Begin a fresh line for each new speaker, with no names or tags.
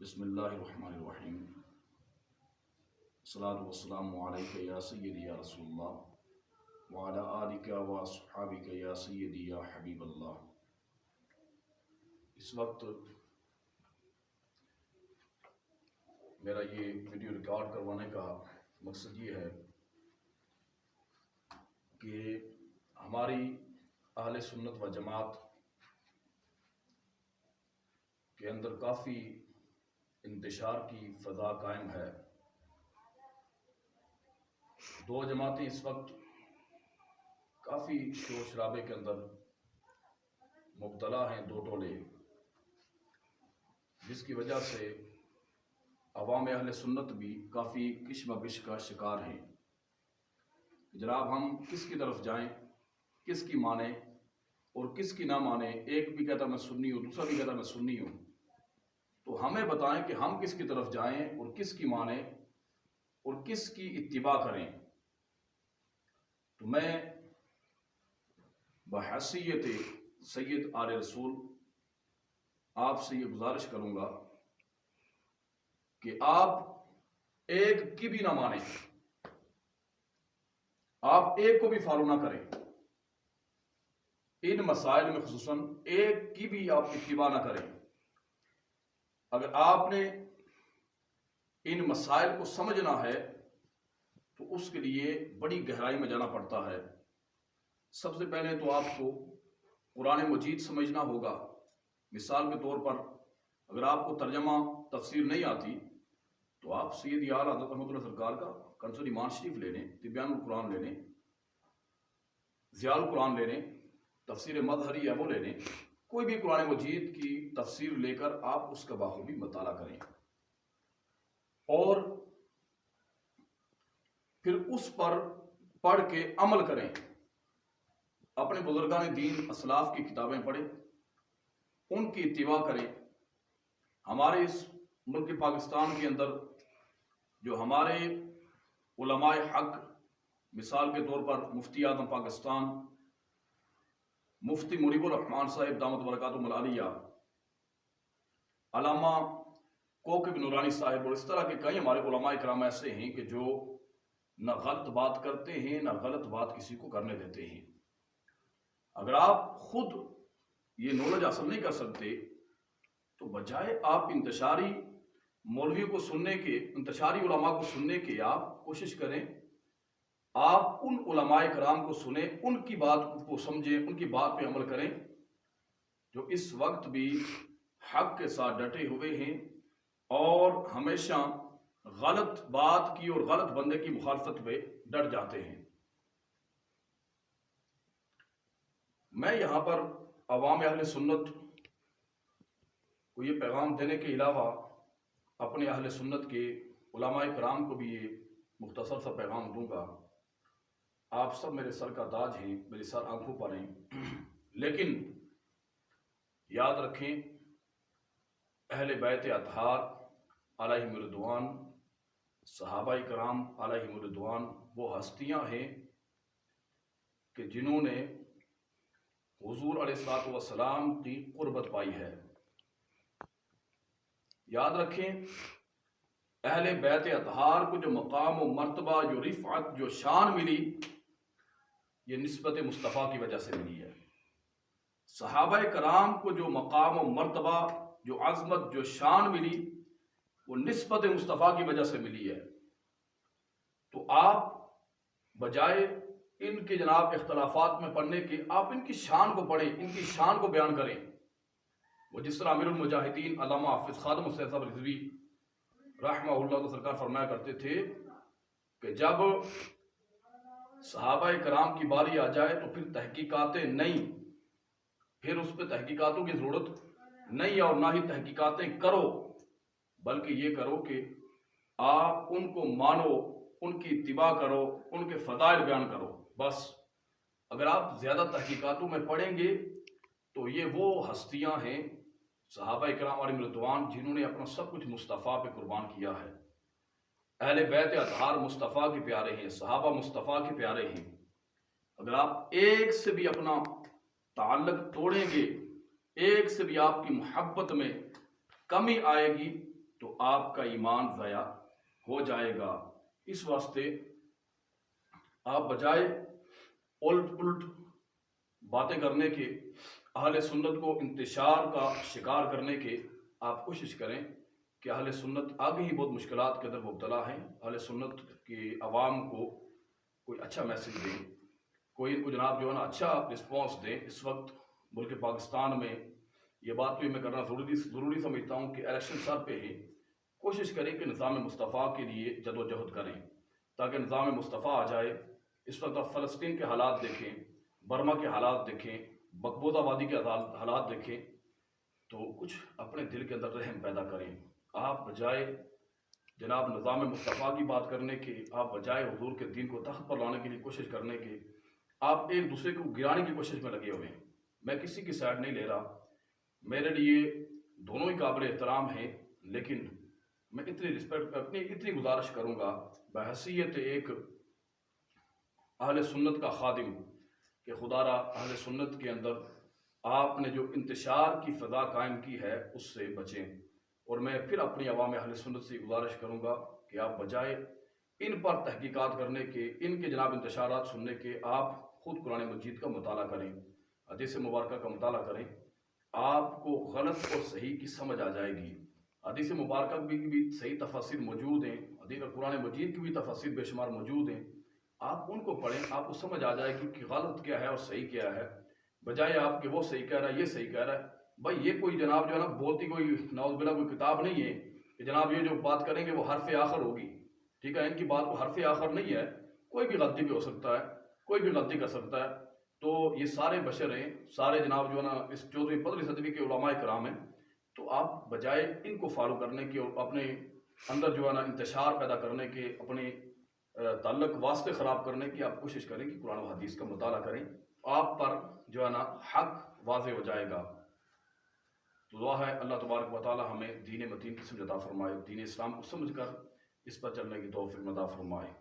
بسم اللہ الرحمن الرحیم الصلاۃ والسلام علیک یا سیدی یا رسول اللہ وعلی آلک و اصحابک یا سیدی یا حبیب اللہ۔ اس وقت میرا یہ ویڈیو ریکارڈ کروانے کا مقصد یہ ہے کہ ہماری اہل سنت و جماعت کے اندر کافی انتشار کی فضا قائم ہے۔ دو جماعتیں اس وقت کافی شور شرابے کے اندر مبتلا ہیں، دو ٹولے، جس کی وجہ سے عوام اہل سنت بھی کافی کشمکش کا شکار ہیں۔ جناب ہم کس کی طرف جائیں، کس کی مانیں اور کس کی نہ مانیں؟ ایک بھی کہتا میں سنی ہوں، دوسرا بھی کہتا میں سنی ہوں، تو ہمیں بتائیں کہ ہم کس کی طرف جائیں اور کس کی مانیں اور کس کی اتباع کریں۔ تو میں بحیثیت سید آل رسول آپ سے یہ گزارش کروں گا کہ آپ ایک کی بھی نہ مانیں، آپ ایک کو بھی فالو نہ کریں، ان مسائل میں خصوصاً ایک کی بھی آپ اتباع نہ کریں۔ اگر آپ نے ان مسائل کو سمجھنا ہے تو اس کے لیے بڑی گہرائی میں جانا پڑتا ہے۔ سب سے پہلے تو آپ کو قرآن مجید سمجھنا ہوگا۔ مثال کے طور پر اگر آپ کو ترجمہ تفسیر نہیں آتی تو آپ سید اعلیٰ حضرت رحمۃ اللہ سرکار کا کنز ایمان شریف لے لیں، تبیان القرآن لے لیں، ضیاء القرآن لے لیں، تفسیر مظہری ہے وہ لے لیں، کوئی بھی قرآن مجید کی تفسیر لے کر آپ اس کا بخوبی مطالعہ کریں اور پھر اس پر پڑھ کے عمل کریں۔ اپنے بزرگان دین اسلاف کی کتابیں پڑھیں، ان کی اتباع کریں۔ ہمارے اس ملک پاکستان کے اندر جو ہمارے علماء حق، مثال کے طور پر مفتی اعظم پاکستان مفتی منیب الرحمان صاحب دامت برکاتہم العالیہ، علامہ کوکب نورانی صاحب، اور اس طرح کے کئی ہمارے علماء کرام ایسے ہیں کہ جو نہ غلط بات کرتے ہیں نہ غلط بات کسی کو کرنے دیتے ہیں۔ اگر آپ خود یہ نالج حاصل نہیں کر سکتے تو بجائے آپ انتشاری مولوی کو سننے کے، انتشاری علماء کو سننے کے، آپ کوشش کریں آپ ان علماء کرام کو سنیں، ان کی بات کو سمجھیں، ان کی بات پہ عمل کریں جو اس وقت بھی حق کے ساتھ ڈٹے ہوئے ہیں اور ہمیشہ غلط بات کی اور غلط بندے کی مخالفت پہ ڈٹ جاتے ہیں۔ میں یہاں پر عوام اہل سنت کو یہ پیغام دینے کے علاوہ اپنے اہل سنت کے علماء کرام کو بھی یہ مختصر سا پیغام دوں گا۔ آپ سب میرے سر کا تاج ہیں، میری سر آنکھوں پر ہیں، لیکن یاد رکھیں اہل بیت اطہار علیہم رضوان، صحابہ کرام علیہم رضوان وہ ہستیاں ہیں کہ جنہوں نے حضور علیہ الصلوۃ والسلام کی قربت پائی ہے۔ یاد رکھیں اہل بیت اطہار کو جو مقام و مرتبہ، جو رفعت، جو شان ملی، یہ نسبت مصطفیٰ کی وجہ سے ملی ہے۔ صحابہ کرام کو جو مقام و مرتبہ، جو عظمت، جو شان ملی، وہ نسبت مصطفیٰ کی وجہ سے ملی ہے۔ تو آپ بجائے ان کے جناب اختلافات میں پڑھنے کے، آپ ان کی شان کو پڑھیں، ان کی شان کو بیان کریں۔ وہ جس طرح امیر المجاہدین علامہ حافظ خادم حسین صاحب رضوی رحمہ اللہ سرکار فرمایا کرتے تھے کہ جب صحابہ کرام کی باری آ جائے تو پھر تحقیقاتیں نہیں، پھر اس پہ تحقیقاتوں کی ضرورت نہیں اور نہ ہی تحقیقاتیں کرو، بلکہ یہ کرو کہ آپ ان کو مانو، ان کی اتباع کرو، ان کے فضائل بیان کرو۔ بس اگر آپ زیادہ تحقیقاتوں میں پڑھیں گے تو یہ وہ ہستیاں ہیں صحابہ کرام علیہم رضوان جنہوں نے اپنا سب کچھ مصطفیٰ پہ قربان کیا ہے۔ اہل بیت اطہار مصطفیٰ کے پیارے ہیں، صحابہ مصطفیٰ کے پیارے ہیں۔ اگر آپ ایک سے بھی اپنا تعلق توڑیں گے، ایک سے بھی آپ کی محبت میں کمی آئے گی تو آپ کا ایمان ضائع ہو جائے گا۔ اس واسطے آپ بجائے الٹ پلٹ باتیں کرنے کے، اہل سنت کو انتشار کا شکار کرنے کے، آپ کوشش کریں کہ اہل سنت آگے ہی بہت مشکلات کے اندر مبتلا ہیں، اہل سنت کی عوام کو کوئی اچھا میسج دیں، کوئی ان کو جناب جو ہے نا اچھا رسپانس دیں۔ اس وقت ملک پاکستان میں یہ بات بھی میں کرنا ضروری سمجھتا ہوں کہ الیکشن سر پہ ہی کوشش کریں کہ نظام مصطفیٰ کے لیے جد و جہد کریں تاکہ نظام مصطفیٰ آ جائے۔ اس وقت آپ فلسطین کے حالات دیکھیں، برما کے حالات دیکھیں، بکبوز آبادی کے حالات دیکھیں، تو کچھ اپنے دل کے اندر رحم پیدا کریں۔ آپ بجائے جناب نظام مصطفیٰ کی بات کرنے کے، آپ بجائے حضور کے دین کو تخت پر لانے کے لیے کوشش کرنے کے، آپ ایک دوسرے کو گرانے کی کوشش میں لگے ہوئے ہیں۔ میں کسی کی سائڈ نہیں لے رہا، میرے لیے دونوں ہی قابل احترام ہیں، لیکن میں اتنی گزارش کروں گا بحیثیت ایک اہل سنت کا خادم کہ خدا را اہل سنت کے اندر آپ نے جو انتشار کی فضا قائم کی ہے اس سے بچیں۔ اور میں پھر اپنی عوام اہل سنت سے گزارش کروں گا کہ آپ بجائے ان پر تحقیقات کرنے کے، ان کے جناب انتشارات سننے کے، آپ خود قرآن مجید کا مطالعہ کریں، حدیث مبارکہ کا مطالعہ کریں۔ آپ کو غلط اور صحیح کی سمجھ آ جائے گی۔ حدیث مبارکہ بھی صحیح تفاسیر موجود ہیں، حدیث قرآن مجید کی بھی تفاسیر بے شمار موجود ہیں، آپ ان کو پڑھیں، آپ کو سمجھ آ جائے گی کہ غلط کیا ہے اور صحیح کیا ہے، بجائے آپ کہ وہ صحیح کہہ رہا ہے یہ صحیح کہہ رہا ہے۔ بھائی یہ کوئی جناب جو ہے نا بولتی کوئی نعوذ باللہ کوئی کتاب نہیں ہے کہ جناب یہ جو بات کریں گے وہ حرف آخر ہوگی، ٹھیک ہے، ان کی بات کو حرف آخر نہیں ہے، کوئی بھی غلطی بھی ہو سکتا ہے، کوئی بھی غلطی کر سکتا ہے۔ تو یہ سارے بشر ہیں، سارے جناب جو ہے نا اس 14ویں 15ویں صدی کے علماء کرام ہیں، تو آپ بجائے ان کو فالو کرنے کے اور اپنے اندر جو ہے نا انتشار پیدا کرنے کے، اپنے تعلق واسطے خراب کرنے کی آپ کوشش کریں کہ قرآن و حدیث کا مطالعہ کریں، آپ پر جو ہے نا حق واضح ہو جائے گا۔ تو دعا ہے اللہ تبارک و تعالی ہمیں دین متین کی سمجھ عطا فرمائے، دین اسلام کو سمجھ کر اس پر چلنے کی توفیق عطا فرمائے۔